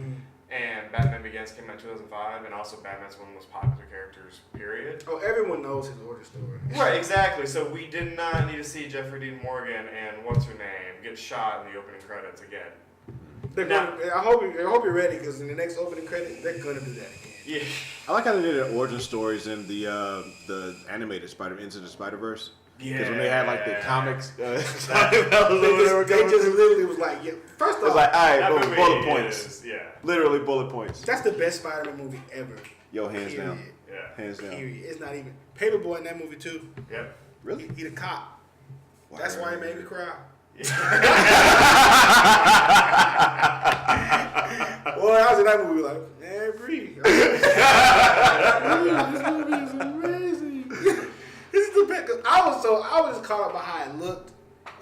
Speaker 2: And Batman Begins came out in 2005, and also Batman's one of the most popular characters, period.
Speaker 3: Oh, everyone knows his origin story.
Speaker 2: Right, exactly. So we did not need to see Jeffrey Dean Morgan and what's-her-name get shot in the opening credits again.
Speaker 3: I hope you're ready, because in the next opening credits, they're going to do that again.
Speaker 2: Yeah.
Speaker 1: I like how they did the origin stories in the animated Into the Spider-Verse. Because when they had like the comics,
Speaker 3: They just literally was like, yeah. First
Speaker 1: it was
Speaker 3: off,
Speaker 1: like, all right,
Speaker 2: That
Speaker 1: bullet
Speaker 2: movie
Speaker 1: points.
Speaker 2: is- yeah.
Speaker 1: Literally bullet points.
Speaker 3: that's the best Spider-Man movie ever.
Speaker 1: Yo, hands down.
Speaker 3: Period.
Speaker 2: Yeah.
Speaker 1: Hands down.
Speaker 3: Period. It's not even. Paperboy in that movie too.
Speaker 2: Yep.
Speaker 1: Really?
Speaker 3: He the cop. That's why he made me cry. Boy, I was in that movie like, man, Brie. This movie is amazing. This is the best. Cause I was caught up by how it looked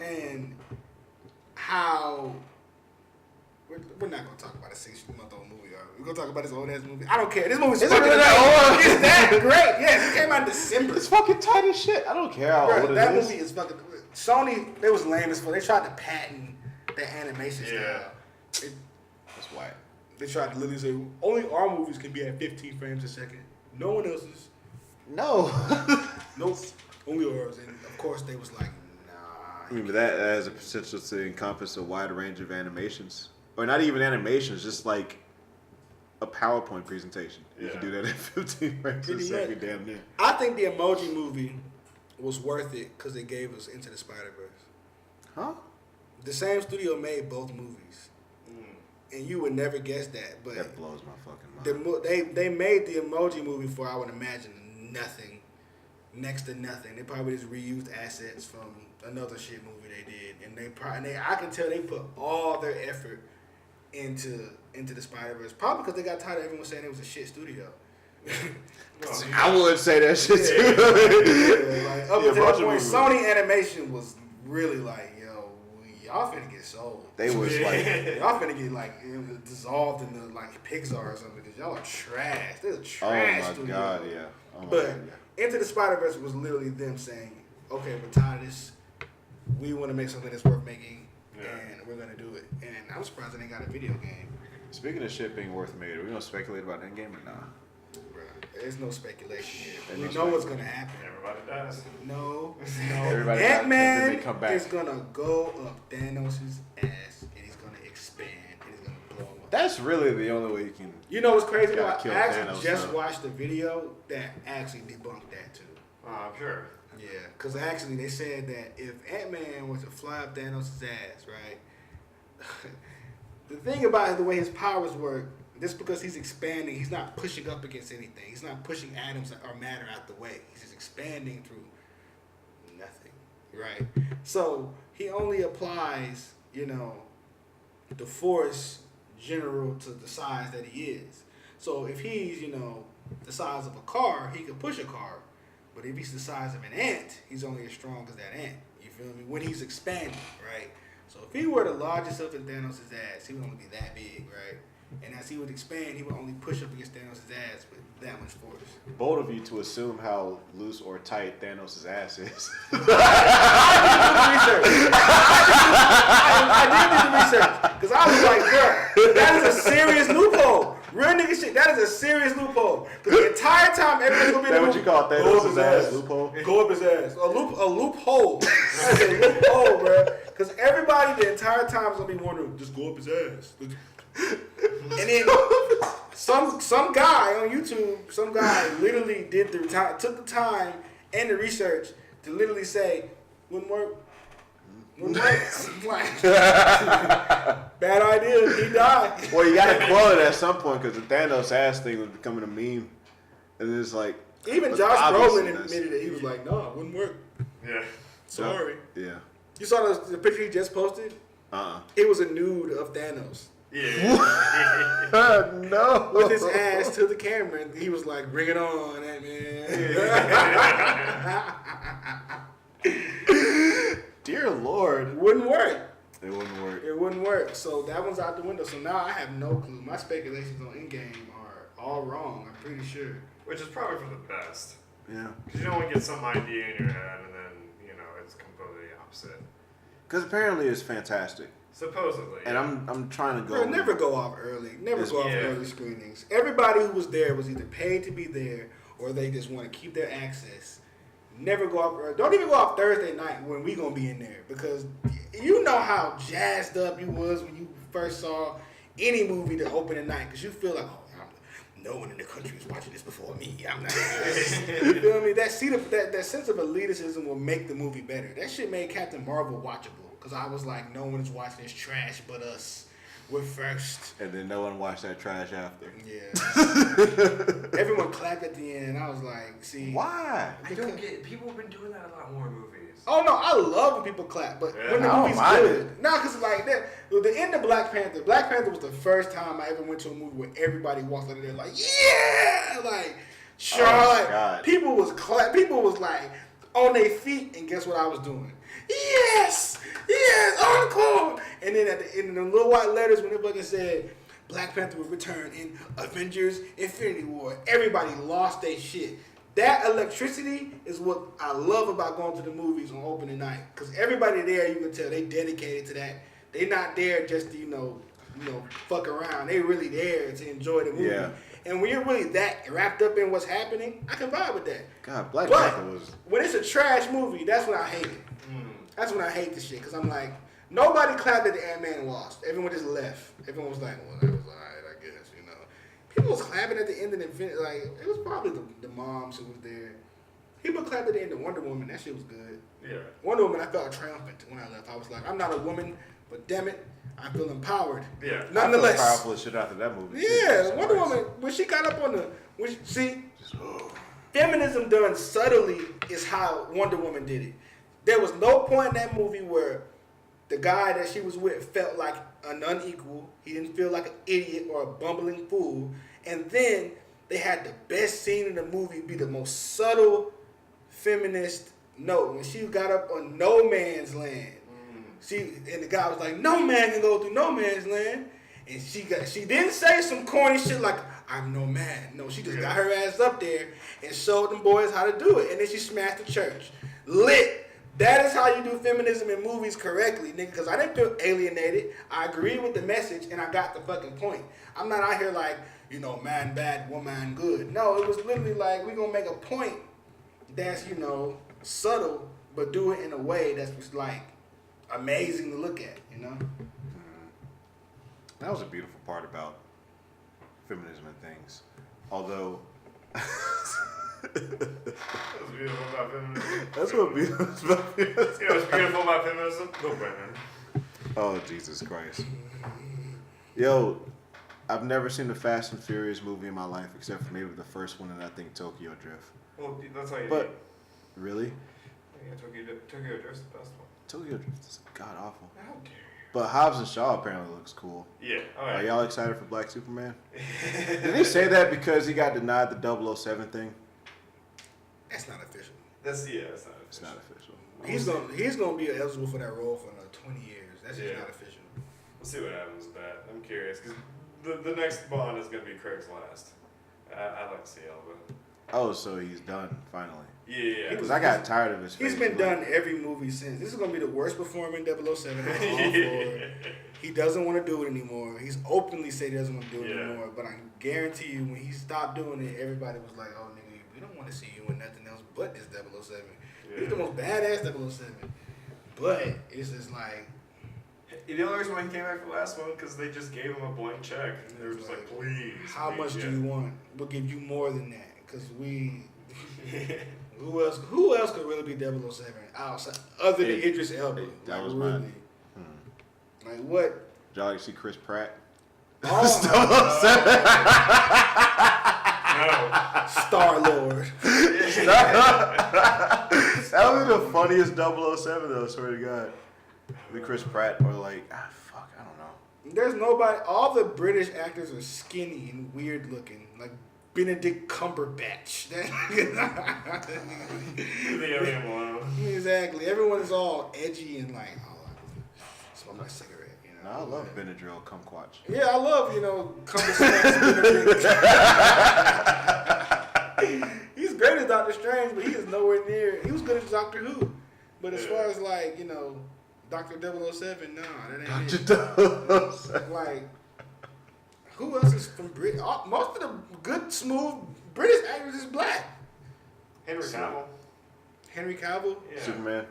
Speaker 3: and how. We're not gonna talk about a 6-month-old movie. We're gonna talk about this old ass movie. I don't care. This movie's
Speaker 1: Is it
Speaker 3: fucking
Speaker 1: really that old?
Speaker 3: It's that great. Yes, it came out in December.
Speaker 1: It's fucking tight as shit. I don't care how
Speaker 3: Bro,
Speaker 1: old it
Speaker 3: that
Speaker 1: is.
Speaker 3: movie is fucking. Sony, they was lame as fuck. They tried to patent their animation
Speaker 2: Yeah.
Speaker 3: style.
Speaker 1: That's why.
Speaker 3: They tried to literally say only our movies can be at 15 frames a second. No one else's.
Speaker 1: No.
Speaker 3: Nope. Only ours. And of course they was like, nah.
Speaker 1: I mean, but that has a potential to encompass a wide range of animations. Or not even animations, just like a PowerPoint presentation. You can do that in 15 frames a
Speaker 3: Pretty
Speaker 1: second,
Speaker 3: much.
Speaker 1: damn near.
Speaker 3: I think the Emoji Movie was worth it because they gave us Into the Spider-Verse.
Speaker 1: Huh?
Speaker 3: The same studio made both movies. And you would never guess that. But
Speaker 1: That blows my fucking mind.
Speaker 3: they made the Emoji Movie for, I would imagine, nothing. next to nothing. They probably just reused assets from another shit movie they did, and I can tell they put all their effort into the Spider-Verse. Probably because they got tired of everyone saying it was a shit studio.
Speaker 1: I would say that shit too.
Speaker 3: Like, up until that point, Sony Animation was really like, yo, y'all finna get sold.
Speaker 1: They was like,
Speaker 3: y'all finna get like dissolved in the like Pixar or something because y'all are trash. They're a trash studio.
Speaker 1: Oh my god, yeah. Oh my
Speaker 3: but
Speaker 1: god, yeah.
Speaker 3: Into the Spider-Verse was literally them saying, okay, we're tired of this. We want to make something that's worth making, and we're gonna do it. And I'm surprised they ain't got a video game.
Speaker 1: Speaking of shit being worth made, are we gonna speculate about that game or not?
Speaker 3: There's no speculation here.
Speaker 1: There's
Speaker 3: We
Speaker 1: no
Speaker 3: know what's gonna happen.
Speaker 2: Everybody does.
Speaker 3: No.
Speaker 1: Everybody
Speaker 3: Ant-Man
Speaker 1: they come back.
Speaker 3: is gonna go up Thanos' ass, and he's gonna expand, and he's gonna blow him up.
Speaker 1: That's really the only way you can.
Speaker 3: You know what's crazy?
Speaker 1: Gotta
Speaker 3: I
Speaker 1: kill
Speaker 3: actually
Speaker 1: Thanos,
Speaker 3: just
Speaker 1: though.
Speaker 3: watched a video that actually debunked that too.
Speaker 2: I'm sure.
Speaker 3: Yeah, because actually they said that if Ant-Man was to fly up Thanos' ass, right? The thing about the way his powers work, just because he's expanding, he's not pushing up against anything. He's not pushing atoms or matter out the way. He's just expanding through nothing, right? So he only applies, the force general to the size that he is. So if he's, the size of a car, he can push a car. But if he's the size of an ant, he's only as strong as that ant. You feel me? When he's expanding, right? So if he were to lodge himself in Thanos' ass, he would only be that big, right? And as he would expand, he would only push up against Thanos' ass with that much force.
Speaker 1: Bold of you to assume how loose or tight Thanos' ass is.
Speaker 3: I did do the research. Because I was like, bro, that is a serious loophole. Real nigga shit, that is a serious loophole. Because the entire time, everybody's going to be
Speaker 1: Is that what you call Thanos' ass? Loophole?
Speaker 3: Go up his ass. A loophole. That's a loophole, bro. Because everybody the entire time is going to be wondering, just go up his ass. And then some guy on YouTube, some guy literally took the time and the research to literally say, wouldn't work. Like, bad idea, he died.
Speaker 1: Well, you gotta quote it at some point because the Thanos ass thing was becoming a meme. And it's like.
Speaker 3: Even Josh Brolin admitted it. He was like, no, it wouldn't work.
Speaker 2: Yeah.
Speaker 3: Sorry.
Speaker 1: Yeah.
Speaker 3: You saw the picture he just posted? It was a nude of Thanos.
Speaker 2: Yeah.
Speaker 1: No.
Speaker 3: With his ass to the camera, and he was like, "Bring it on, man."
Speaker 1: Dear Lord.
Speaker 3: Wouldn't work.
Speaker 1: It wouldn't work.
Speaker 3: It wouldn't work. So that one's out the window. So now I have no clue. My speculations on Endgame are all wrong. I'm pretty sure.
Speaker 2: Which is probably for the best.
Speaker 1: Yeah.
Speaker 2: Because you don't want to get some idea in your head and then, it's completely opposite.
Speaker 1: Because apparently it's fantastic.
Speaker 2: Supposedly.
Speaker 1: And I'm trying to go.
Speaker 3: Bro, never go off early. Never go off early screenings. Everybody who was there was either paid to be there or they just want to keep their access. Never go off early. Don't even go off Thursday night when we gonna be in there because you know how jazzed up you was when you first saw any movie to open at night because you feel like, no one in the country is watching this before me. I'm not. You feel me? That sense of elitism will make the movie better. That shit made Captain Marvel watchable. Because I was like, no one's watching this trash but us. We're first.
Speaker 1: And then no one watched that trash after.
Speaker 3: Yeah. Everyone clapped at the end, and I was like, see.
Speaker 1: Why?
Speaker 2: I don't get. People have been doing that a lot more in movies.
Speaker 3: Oh, no, I love when people clap, but when the movie's good. No, because like that, the end of Black Panther was the first time I ever went to a movie where everybody walked out of there like, yeah! Like, Charlotte. People was like on their feet, and guess what I was doing? Yes, encore. And then at the end, the little white letters when it fucking said Black Panther will return in Avengers Infinity War, everybody lost their shit. That electricity is what I love about going to the movies on opening night, because everybody there, you can tell they dedicated to that. They not there just to fuck around. They really there to enjoy the movie. Yeah. And when you're really that wrapped up in what's happening, I can vibe with that.
Speaker 1: God, Black Panther was.
Speaker 3: When it's a trash movie, that's when I hate it. That's when I hate this shit, because I'm like, nobody clapped at the Ant-Man lost. Everyone just left. Everyone was like, well, that was alright, I guess, People was clapping at the end of the Infinity, like, it was probably the moms who was there. People clapped at the end of Wonder Woman, that shit was good.
Speaker 2: Yeah.
Speaker 3: Wonder Woman, I felt triumphant when I left. I was like, I'm not a woman, but damn it, I feel empowered.
Speaker 2: Yeah.
Speaker 3: Nonetheless.
Speaker 1: I felt powerful as shit after that movie.
Speaker 3: Yeah, Wonder Woman, when she got up on feminism done subtly is how Wonder Woman did it. There was no point in that movie where the guy that she was with felt like an unequal. He didn't feel like an idiot or a bumbling fool. And then they had the best scene in the movie be the most subtle feminist note. When she got up on no man's land, and the guy was like, "No man can go through no man's land." And she didn't say some corny shit like, "I'm no man." No, she just got her ass up there and showed them boys how to do it. And then she smashed the church. Lit. That is how you do feminism in movies correctly, nigga. Because I didn't feel alienated. I agree with the message, and I got the fucking point. I'm not out here like, man bad, woman good. No, it was literally like, we gonna make a point that's, subtle, but do it in a way that's just like amazing to look at,
Speaker 1: That was a beautiful part about feminism and things. Although
Speaker 2: That was beautiful about feminism.
Speaker 1: that's what beautiful about feminism.
Speaker 2: You know what's beautiful about feminism? The women.
Speaker 1: Oh, Jesus Christ. Yo, I've never seen the Fast and Furious movie in my life except for maybe the first one, and I think Tokyo Drift.
Speaker 2: Well, that's all you
Speaker 1: But
Speaker 2: need.
Speaker 1: really?
Speaker 2: Yeah, Tokyo Drift's the best one.
Speaker 1: Tokyo Drift is god awful.
Speaker 2: How dare you?
Speaker 1: But Hobbs and Shaw apparently looks cool.
Speaker 2: Yeah. All
Speaker 1: Are
Speaker 2: right.
Speaker 1: y'all excited for Black Superman? Did he say that because he got denied the 007 thing?
Speaker 3: That's not official.
Speaker 2: That's not.
Speaker 1: It's not official.
Speaker 3: He's gonna be eligible for that role for another 20 years. That's just not official.
Speaker 2: We'll see what happens with that. I'm curious because the next Bond is gonna be Craig's last. I'd like to see Elba.
Speaker 1: Oh, so he's done finally.
Speaker 2: Yeah.
Speaker 1: Because I got tired of his face.
Speaker 3: He's been done every movie since. This is gonna be the worst performer in 007. I'm all for it. He doesn't want to do it anymore. He's openly said he doesn't want to do it anymore. But I guarantee you, when he stopped doing it, everybody was like, "Oh, nigga, we don't want to see you in nothing else but this 007." He's the most badass 007. But it's just like,
Speaker 2: The only reason why he came back for the last one because they just gave him a blank check. They were just like, please.
Speaker 3: how much do you want? We'll give you more than that because we. Who else could really be 007 outside other than Idris Elba?
Speaker 1: That was
Speaker 3: really.
Speaker 1: mine.
Speaker 3: Like what?
Speaker 1: Did y'all see Chris Pratt?
Speaker 3: Oh, Star Lord.
Speaker 1: That was the funniest 007 though, I swear to God. The Chris Pratt or like, fuck, I don't know.
Speaker 3: There's nobody. All the British actors are skinny and weird looking, like Benedict Cumberbatch. Exactly. Everyone is all edgy and like, smoke my cigarette.
Speaker 1: No, I love Benadryl Kumquatch.
Speaker 3: Yeah, I love Cumberbatch. He's great as Doctor Strange, but he is nowhere near. He was good as Doctor Who, but as far as like Doctor 007, nah, that ain't it. Like, who else is from Britain? Most of the good, smooth British actors is black. Henry Cavill?
Speaker 2: Yeah.
Speaker 1: Superman.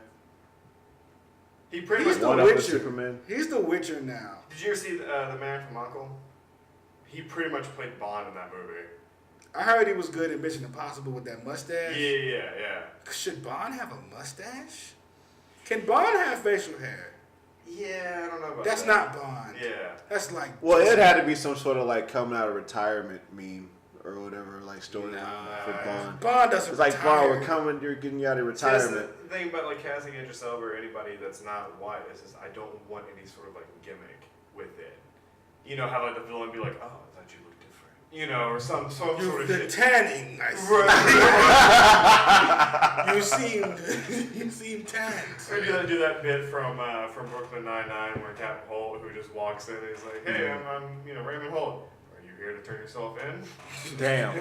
Speaker 2: He pretty
Speaker 3: He's
Speaker 2: much
Speaker 3: the
Speaker 1: One up to
Speaker 3: Witcher.
Speaker 1: Superman.
Speaker 3: He's the Witcher now.
Speaker 2: Did you ever see the Man from U.N.C.L.E.? He pretty much played Bond in that movie.
Speaker 3: I heard he was good in Mission Impossible with that mustache.
Speaker 2: Yeah.
Speaker 3: Should Bond have a mustache? Can Bond have facial hair?
Speaker 2: Yeah, I don't know about
Speaker 3: That's
Speaker 2: that.
Speaker 3: not Bond.
Speaker 2: Yeah.
Speaker 3: That's like...
Speaker 1: Well, it had to be some sort of like coming out of retirement meme or whatever, like storyline for Bond.
Speaker 3: Bond doesn't
Speaker 1: It's like,
Speaker 3: retire.
Speaker 1: Bond, we're coming, you're getting you out of
Speaker 2: See, that's
Speaker 1: retirement.
Speaker 2: the thing about like casting Idris Elba or anybody that's not white is just I don't want any sort of like gimmick with it. You know how like the villain be like, oh, I thought you looked different. Or some sort of
Speaker 3: The
Speaker 2: shit.
Speaker 3: tanning. You seem tanned.
Speaker 2: Or do that bit from Brooklyn Nine-Nine where Captain Holt who just walks in and he's like, hey, I'm Raymond Holt. Are you here to turn yourself in?
Speaker 1: Damn.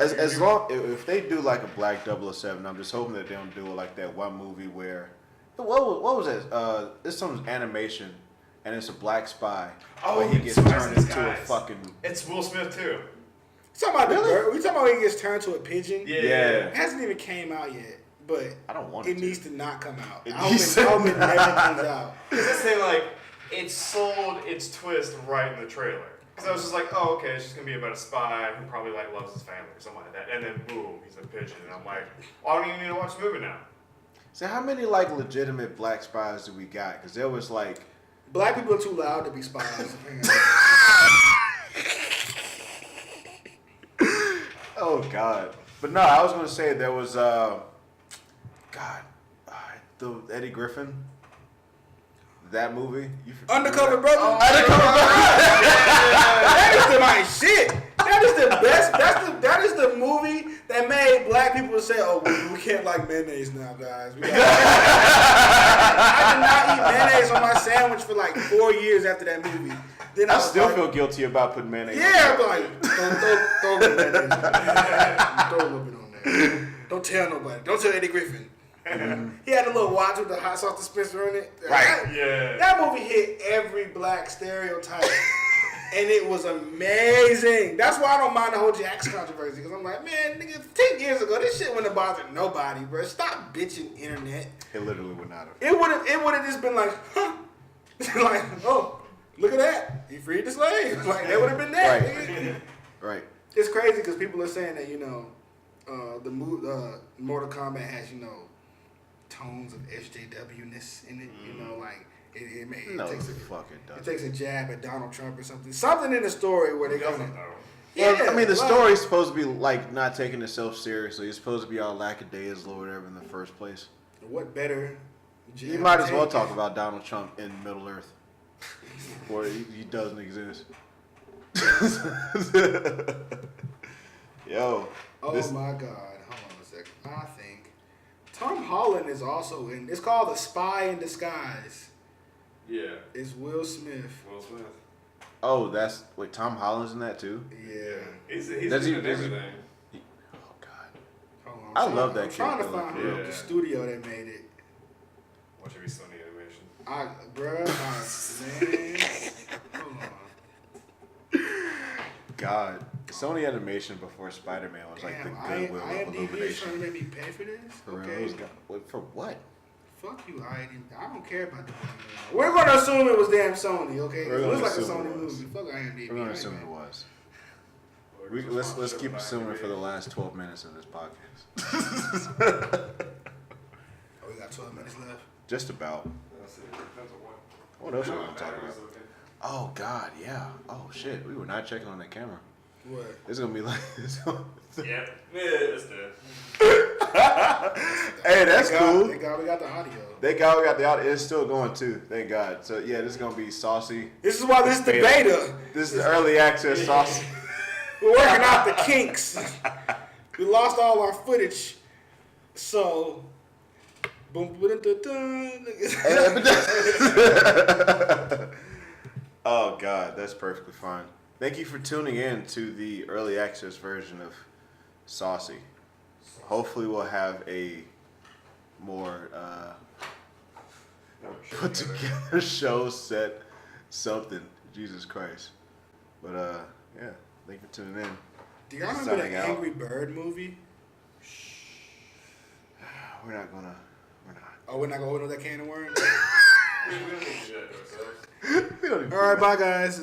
Speaker 1: As long if they do like a black 007, I'm just hoping that they don't do it like that one movie where what was it? It's some animation and it's a black spy.
Speaker 2: Oh,
Speaker 1: he gets
Speaker 2: so
Speaker 1: turned
Speaker 2: that's
Speaker 1: into a
Speaker 2: guys.
Speaker 1: fucking.
Speaker 2: It's Will Smith too.
Speaker 3: Talking about the bird? We talking about when he gets turned to a pigeon?
Speaker 2: Yeah.
Speaker 3: It hasn't even came out yet, but
Speaker 1: I don't want
Speaker 3: it
Speaker 1: it
Speaker 3: needs to not come out.
Speaker 1: It
Speaker 3: I
Speaker 1: needs
Speaker 3: hope
Speaker 1: to
Speaker 3: it never comes out.
Speaker 2: Because this thing, like, it sold its twist right in the trailer. Because I was just like, oh, okay, it's just going to be about a spy who probably, like, loves his family or something like that. And then, boom, he's a pigeon. And I'm like, well, I don't even need to watch the movie now.
Speaker 1: So how many like legitimate black spies do we got? Because there was like.
Speaker 3: Black people are too loud to be spies, apparently.
Speaker 1: Oh God. But no, I was gonna say there was the Eddie Griffin. That movie.
Speaker 3: Undercover Brother.
Speaker 1: Oh, Undercover
Speaker 3: That is my shit. That is the best. That is the movie that made black people say, "Oh, we can't like mayonnaise now, guys." I did not eat mayonnaise on my sandwich for like 4 years after that movie. Then
Speaker 1: I still feel guilty about putting mayonnaise.
Speaker 3: Yeah, I'm like, throw a little mayonnaise. Throw a little bit on there. Don't tell nobody. Don't tell Eddie Griffin. He had a little watch with the hot sauce dispenser in it.
Speaker 1: Right.
Speaker 3: That movie hit every black stereotype. And it was amazing. That's why I don't mind the whole Jax controversy. Because I'm like, man, nigga, 10 years ago, this shit wouldn't have bothered nobody, bro. Stop bitching internet.
Speaker 1: It literally would not have.
Speaker 3: It would have just been like, huh? Like, oh, look at that. He freed the slaves. Like, that would have been that.
Speaker 1: Right. Right.
Speaker 3: It's crazy because people are saying that, the Mortal Kombat has, tones of SJW-ness in it. Like, it takes a jab at Donald Trump or something. Something in the story where they go.
Speaker 1: Yeah, I mean, the story's supposed to be like not taking itself seriously. It's supposed to be all lackadaisical or whatever in the first place.
Speaker 3: What better?
Speaker 1: You might as well talk about Donald Trump in Middle Earth, or he doesn't exist. Yo.
Speaker 3: Oh my God! Hold on a second. I think Tom Holland is also in. It's called The Spy in Disguise.
Speaker 2: Yeah.
Speaker 3: It's Will Smith.
Speaker 2: Will Smith.
Speaker 1: Oh, Tom Holland's in that too?
Speaker 3: Yeah.
Speaker 2: He's
Speaker 1: Does
Speaker 2: in
Speaker 1: he-
Speaker 2: everything.
Speaker 1: Oh God.
Speaker 3: Hold on.
Speaker 1: I love that
Speaker 3: I'm trying to
Speaker 1: kid,
Speaker 3: find
Speaker 2: though.
Speaker 3: the studio that made it.
Speaker 2: What should be Sony Animation?
Speaker 3: Man. Hold on.
Speaker 1: God. Sony Animation before Spider-Man was like the
Speaker 3: Damn,
Speaker 1: goodwill of
Speaker 3: IMDb is
Speaker 1: Illumination.
Speaker 3: trying to make me pay for this?
Speaker 1: For real,
Speaker 3: Okay.
Speaker 1: it was for what?
Speaker 3: Fuck you, IMDb. I don't care about the money. We're going to assume it was damn Sony, okay?
Speaker 1: We're
Speaker 3: It
Speaker 1: gonna
Speaker 3: looks like a
Speaker 1: assume it
Speaker 3: Sony
Speaker 1: was.
Speaker 3: movie. Fuck IMDb.
Speaker 1: We're gonna assume it was. Let's keep assuming for the last 12 minutes of this podcast.
Speaker 3: Oh, we got 12 minutes left.
Speaker 1: Just about.
Speaker 2: That's it. Depends on what.
Speaker 1: What else are we gonna talk
Speaker 2: Battery's
Speaker 1: about?
Speaker 2: looking.
Speaker 1: Oh God, yeah. Oh shit, we were not checking on that camera.
Speaker 3: What?
Speaker 1: It's gonna be like.
Speaker 2: Yeah, it's dead.
Speaker 1: Hey, that's cool.
Speaker 3: Thank God we got the audio.
Speaker 1: Thank God we got the audio. It's still going too. Thank God. So yeah, this is gonna be Saucy.
Speaker 3: This is why this is the beta.
Speaker 1: This is early access Saucy.
Speaker 3: We're working out the kinks. We lost all our footage. So, boom,
Speaker 1: Oh God, that's perfectly fine. Thank you for tuning in to the early access version of Saucy. Hopefully we'll have a more put together show, set, something. Jesus Christ. But yeah, thank you for tuning in.
Speaker 3: Do y'all remember
Speaker 1: Signing
Speaker 3: the
Speaker 1: out.
Speaker 3: Angry Bird movie?
Speaker 1: We're not.
Speaker 3: Oh, we're not going to open up that can of worms?
Speaker 2: We don't need to do that to ourselves.
Speaker 1: We don't even
Speaker 3: All right, bye, guys.